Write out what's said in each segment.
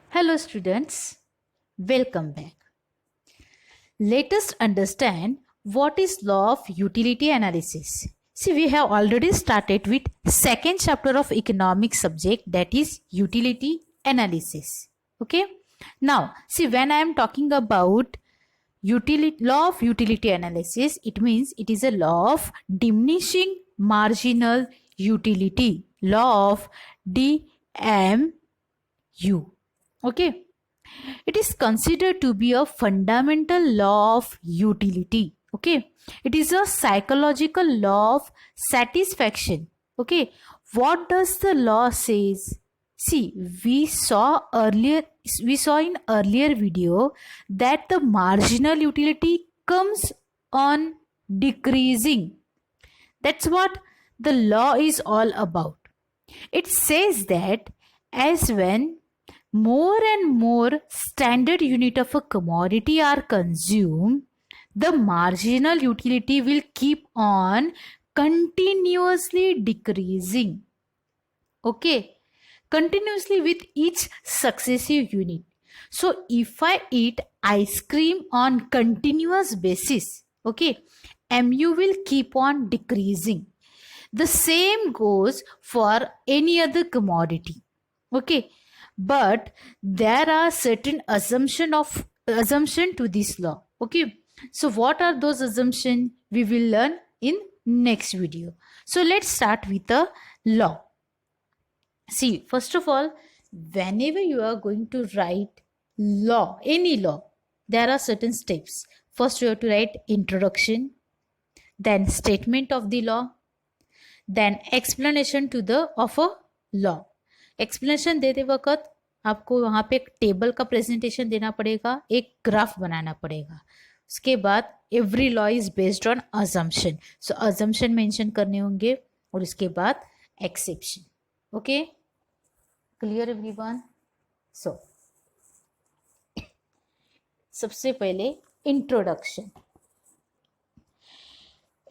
Hello students, welcome back. Let us understand what is law of utility analysis. See, we have already started with second chapter of economics subject, that is utility analysis. Okay? Now, see, when I am talking about law of utility analysis, it means it is a law of diminishing marginal utility. Law of DMU. Okay? It is considered to be a fundamental law of utility. Okay, it is a psychological law of satisfaction. Okay, what does the law says? See, we saw in earlier video that the marginal utility comes on decreasing. That's what the law is all about. It says that as when more and more standard unit of a commodity are consumed, the marginal utility will keep on continuously decreasing. Okay, continuously with each successive unit. So if I eat ice cream on continuous basis, okay, mu will keep on decreasing. The same goes for any other commodity. Okay, but there are certain assumption to this law. Okay, so what are those assumptions we will learn in next video. So let's start with the law. See, first of all, whenever you are going to write law, any law, there are certain steps. First you have to write introduction, then statement of the law, then explanation to the of a law. Explanation देते वक्त आपको वहाँ पे एक table का presentation देना पड़ेगा, एक ग्राफ बनाना पड़ेगा. उसके बाद every law is based on assumption, so assumption mention करने होंगे और उसके बाद exception. Okay, clear everyone? So सबसे पहले introduction.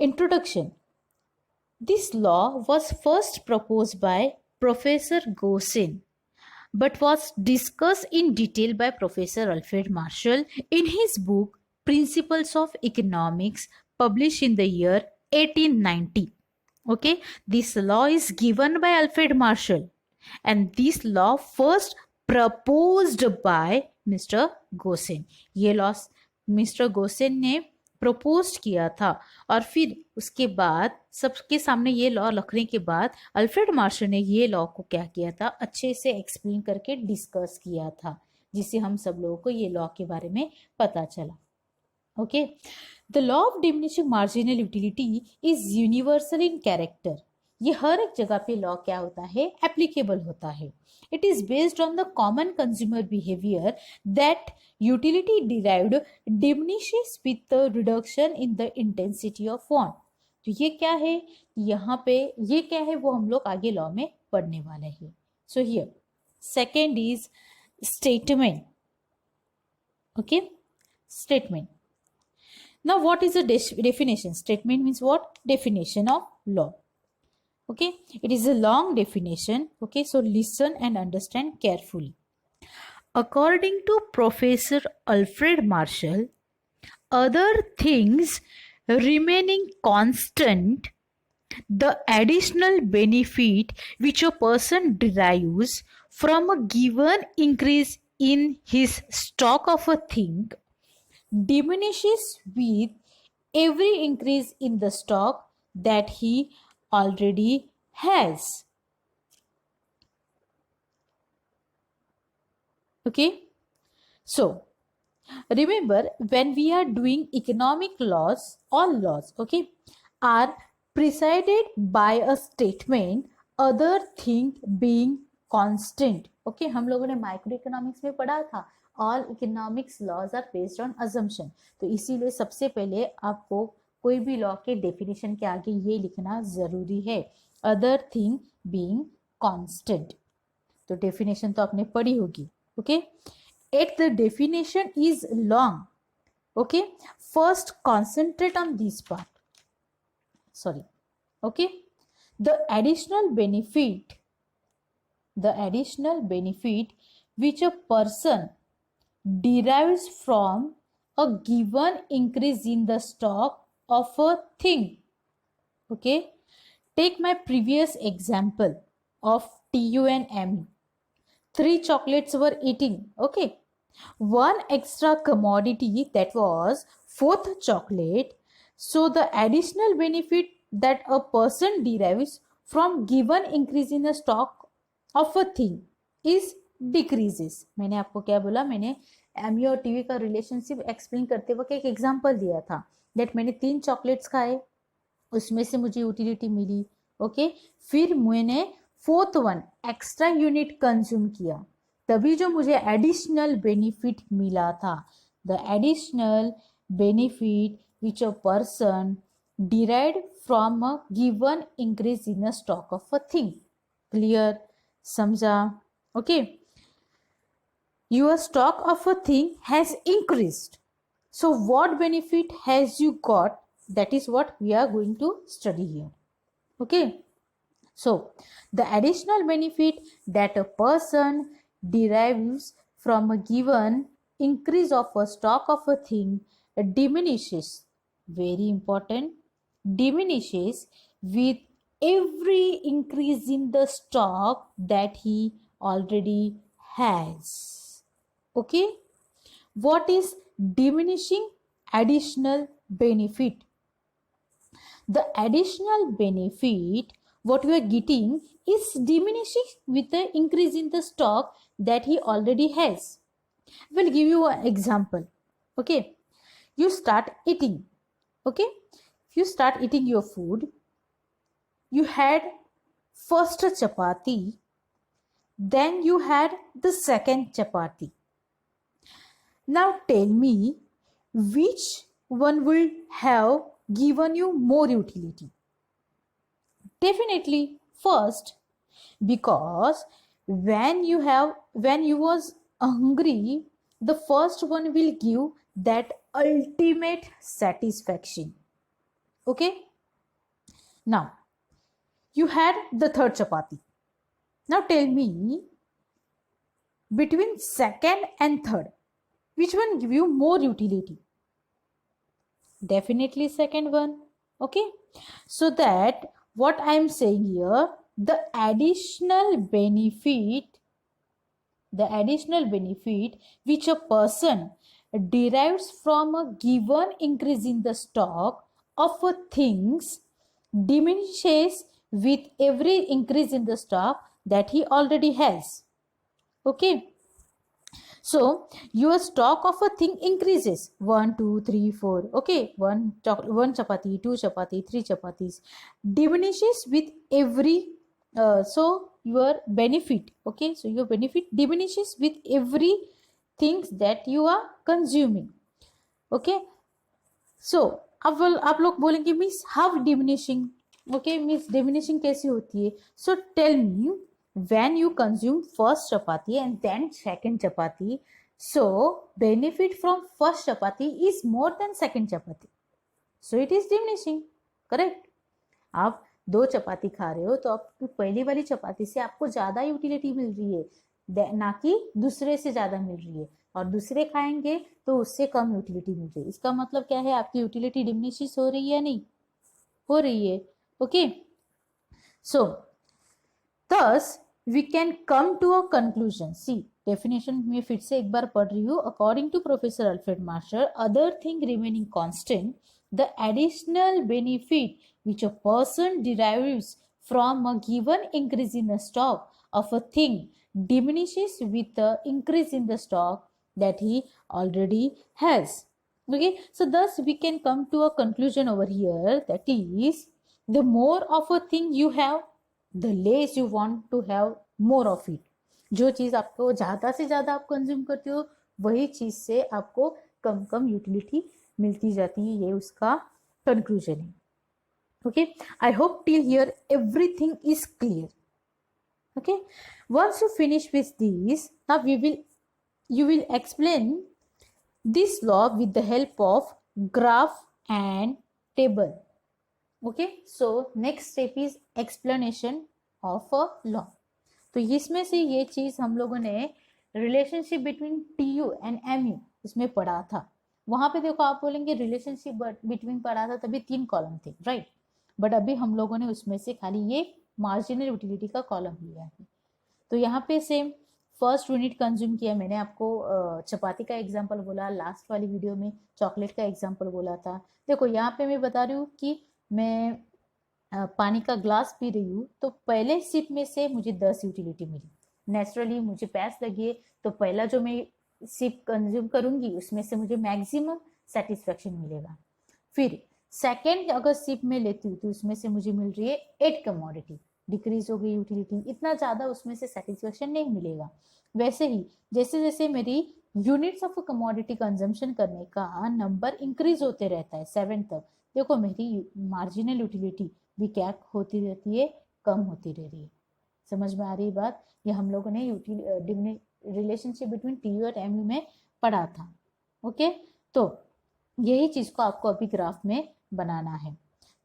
Introduction. This law was first proposed by Professor Gossin, but was discussed in detail by Professor Alfred Marshall in his book Principles of Economics, published in the year 1890. Okay, this law is given by Alfred Marshall, and this law first proposed by Mr. Gossin. ये law mister Gaussian ने propose किया था और फिर उसके बाद सबके सामने ये लॉ रखने के बाद अल्फ्रेड मार्शल ने ये लॉ को क्या किया था, अच्छे से एक्सप्लेन करके डिस्कस किया था, जिससे हम सब लोगों को ये लॉ के बारे में पता चला. Okay, the law of diminishing marginal utility is universal in character. ये हर एक जगह पे लॉ क्या होता है, एप्लीकेबल होता है. It is based on the common consumer behaviour that utility derived diminishes with the reduction in the intensity of want. तो ये क्या है, यहाँ पे ये क्या है वो हम लोग आगे लॉ में पढ़ने वाले हैं. So here second is statement. Okay, statement. Now, what is a definition? Statement means what? Definition of law. Okay, it is a long definition. Okay, so listen and understand carefully. According to Professor Alfred Marshall, other things remaining constant, the additional benefit which a person derives from a given increase in his stock of a thing diminishes with every increase in the stock that he already has. Okay, so remember, when we are doing economic laws, all laws, okay, are preceded by a statement, other thing being constant. Okay, हम लोगों ने micro economics में पढ़ा था, all economics laws are based on assumption. तो इसीलिए सबसे पहले आपको कोई भी लॉ के डेफिनेशन के आगे ये लिखना जरूरी है, अदर थिंग बीइंग कांस्टेंट. तो डेफिनेशन तो आपने पढ़ी होगी. ओके, एक the definition is long. Okay, first concentrate on this part. Sorry. Okay, the additional benefit which a person derives from a given increase in the stock of a thing. Okay, take my previous example of TU and ME. 3 chocolates were eating. Okay, one extra commodity, that was fourth chocolate. So the additional benefit that a person derives from given increase in the stock of a thing is decreases. मैंने आपको क्या बोला, मैंने ME और TV का relationship explain करते वक्त एक एग्जांपल दिया था दैट मैंने 3 चॉकलेट्स खाए, उसमें से मुझे यूटिलिटी मिली. ओके, फिर मैंने fourth one extra unit consume किया, तभी जो मुझे एडिशनल बेनिफिट मिला था. The additional benefit which a person derived from a given increase in a stock of a thing. Clear? समझा? Okay, your stock of a thing has increased. So what benefit has you got? That is what we are going to study here. Okay, so the additional benefit that a person derives from a given increase of a stock of a thing diminishes, very important, diminishes with every increase in the stock that he already has. Okay, what is diminishing additional benefit? The additional benefit what you are getting is diminishing with the increase in the stock that he already has. We'll give you an example. Okay, you start eating. Okay, if you start eating your food, you had first a chapati, then you had the second chapati. Now tell me which one will have given you more utility? Definitely first, because when you was hungry, the first one will give that ultimate satisfaction. Okay, now you had the third chapati. Now tell me between second and third, which one give you more utility? Definitely second one. Okay, so that what I am saying here, the additional benefit which a person derives from a given increase in the stock of a things diminishes with every increase in the stock that he already has. Okay, so your stock of a thing increases 1, 2, 3, 4. Okay, one chapati, 2 chapati, 3 chapatis diminishes with every so your benefit. Okay, so your benefit diminishes with every things that you are consuming. Okay, so अब आप लोग बोलेंगे miss how diminishing. Okay miss diminishing कैसी होती है? So tell me, when you consume first chapati and then second chapati, so benefit from first chapati is more than second chapati, so it is diminishing. Correct? आप 2 चपाती खा रहे हो तो आपकी पहली वाली चपाती से आपको ज्यादा यूटिलिटी मिल रही है, ना कि दूसरे से ज्यादा मिल रही है, और दूसरे खाएंगे तो उससे कम यूटिलिटी मिल रही है. इसका मतलब क्या है? आपकी यूटिलिटी डिमिनिश हो रही है या नहीं हो रही है? Okay, so thus we can come to a conclusion. See, definition में फिर से एक बार पढ़ रही हूँ. According to Professor Alfred Marshall, other thing remaining constant, the additional benefit which a person derives from a given increase in the stock of a thing diminishes with the increase in the stock that he already has. Okay, so thus we can come to a conclusion over here, that is, the more of a thing you have, the less you want to have more of it. जो चीज आपको ज्यादा से ज्यादा आप consume करते हो, वही चीज से आपको कम कम यूटिलिटी मिलती जाती है. ये उसका कंक्लूजन है. Okay, I hope till here everything is clear. Okay, once you finish with this, now you will explain this law with the help of graph and table. Okay, so next step is explanation of a law. तो इसमें से ये चीज हम लोगों ने relationship between TU and MU उसमें पढ़ा था, वहां पे देखो आप बोलेंगे रिलेशनशिप बिटवीन पढ़ा था तभी 3 कॉलम थे, राइट। बट अभी हम लोगों ने उसमें से खाली ये मार्जिनल यूटिलिटी का कॉलम लिया है। तो यहाँ पे सेम फर्स्ट यूनिट कंज्यूम किया, मैंने आपको चपाती का एग्जांपल बोला, लास्ट वाली वीडियो में चॉकलेट का एग्जांपल बोला था। देखो यहाँ पे मैं बता रही हूँ कि मैं पानी का ग्लास पी रही हूँ, तो पहले सिप में से मुझे 10 यूटिलिटी मिली। नेचुरली मुझे प्यास लगी है, तो पहला जो मैं सिप कंज्यूम करूंगी उसमें से मुझे मैक्सिमम सेटिस्फेक्शन मिलेगा। फिर सेकेंड अगर सिप में लेती हूँ तो उसमें से मुझे मिल रही है 8 कमोडिटी, डिक्रीज हो गई यूटिलिटी, इतना ज्यादा उसमें से सेटिस्फेक्शन नहीं मिलेगा। वैसे ही जैसे जैसे मेरी यूनिट्स ऑफ कमोडिटी कंजम्पशन करने का नंबर इंक्रीज होते रहता है 7 तक, देखो मेरी मार्जिनल यूटिलिटी भी क्या होती रहती है, कम होती रह रही है। समझ में आ रही बात? ये हम लोगों ने रिलेशनशिप बिटवीन टी और एम में पढ़ा था। ओके, तो यही चीज को आपको अभी ग्राफ में बनाना है।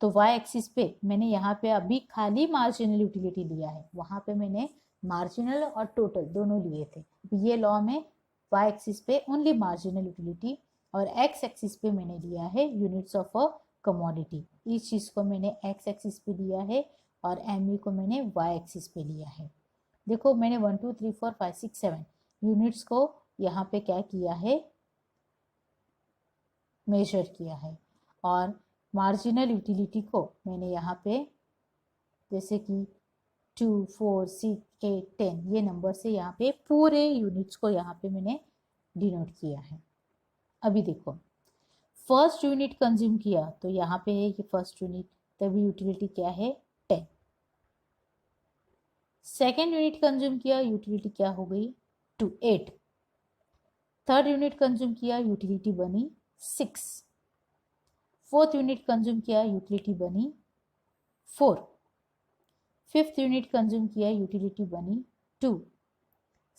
तो वाई एक्सिस पे मैंने यहाँ पे अभी खाली मार्जिनल यूटिलिटी लिया है, वहां पे मैंने मार्जिनल और टोटल दोनों लिए थे। ये लॉ में वाई एक्सिस पे ओनली मार्जिनल यूटिलिटी और एक्स एक्सिस पे मैंने लिया है यूनिट्स ऑफ अ कमोडिटी। इस चीज को मैंने एक्स एक्सिस पे लिया है और एम को मैंने वाई एक्सिस पे लिया है। देखो मैंने 1 2 3 4 5 6 7 यूनिट्स को यहाँ पे क्या किया है, मेजर किया है। और मार्जिनल यूटिलिटी को मैंने यहाँ पे जैसे कि 2 4 6 8 10 ये नंबर से यहाँ पे पूरे यूनिट्स को यहाँ पे मैंने डिनोट किया है। अभी देखो फर्स्ट यूनिट कंज्यूम किया तो यहाँ पे है कि फर्स्ट यूनिट, तभी यूटिलिटी क्या है 10। सेकेंड यूनिट कंज्यूम किया, यूटिलिटी क्या हो गई 2 8। थर्ड यूनिट कंज्यूम किया, यूटिलिटी बनी 6। फोर्थ यूनिट कंज्यूम किया, यूटिलिटी बनी 4। फिफ्थ यूनिट कंज्यूम किया, यूटिलिटी बनी 2।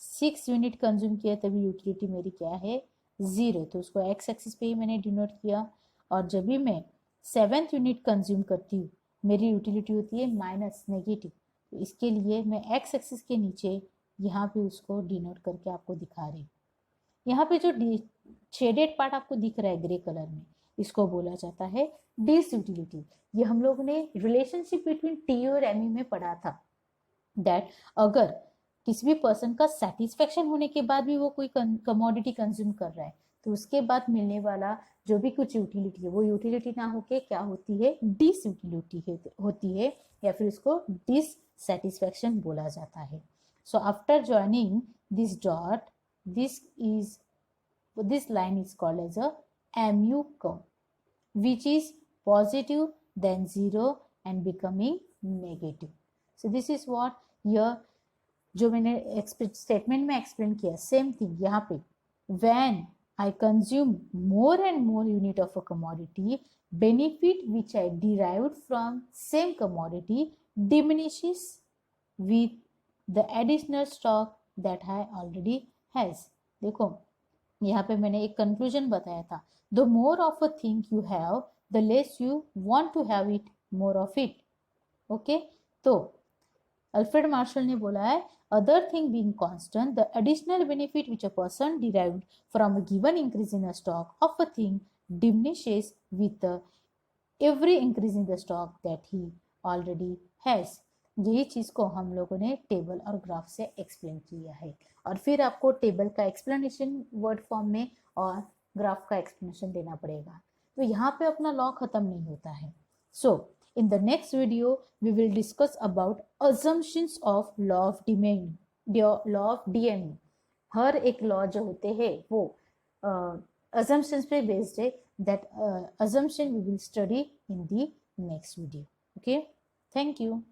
6 यूनिट कंज्यूम किया तभी यूटिलिटी मेरी क्या है 0, तो उसको एक्स एक्सिस पे ही मैंने डिनोट किया। और जब भी मैं 7th यूनिट कंज्यूम करती हूँ मेरी यूटिलिटी होती है माइनस नेगेटिव, तो इसके लिए मैं एक्स एक्सिस के नीचे यहाँ पे उसको डिनोट करके आपको दिखा रही हूँ। यहाँ पे जो शेडेड पार्ट आपको दिख रहा है ग्रे कलर में, इसको बोला जाता है डिस यूटिलिटी। ये हम लोग ने रिलेशनशिप बिटवीन टी और एम में पढ़ा था, दैट अगर किसी भी पर्सन का सेटिस्फेक्शन होने के बाद भी वो कोई कमोडिटी कंज्यूम कर रहा है तो उसके बाद मिलने वाला जो भी कुछ यूटिलिटी है वो यूटिलिटी ना होके क्या होती है, डिस यूटिलिटी होती है, या फिर उसको डिस सेटिस्फेक्शन बोला जाता है। So after joining this dot, this line is called as a mu curve, which is positive then 0 and becoming negative. So this is what here जो मैंने स्टेटमेंट में एक्सप्लेन किया, सेम थिंग यहाँ पे when I consume more and more unit of a commodity, benefit which I derived from same commodity diminishes with the additional stock that I already has। देखो यहाँ पे मैंने एक कंक्लूजन बताया था, the more of a thing you have the less you want to have it more of it. Okay, तो Alfred Marshall ने बोला है other thing being constant the additional benefit which a person derived from a given increase in the stock of a thing diminishes with every increase in the stock that he already has. यही चीज को हम लोगों ने table और graph से explain किया है, और फिर आपको टेबल का एक्सप्लेनेशन वर्ड फॉर्म में और ग्राफ का एक्सप्लेनेशन देना पड़ेगा। तो यहाँ पे अपना लॉ खत्म नहीं होता है। So in the next video we will discuss about assumptions of law of DME. हर एक लॉ जो होते हैं वो assumptions पे based है, that assumption we will study in the next video. Okay, thank you.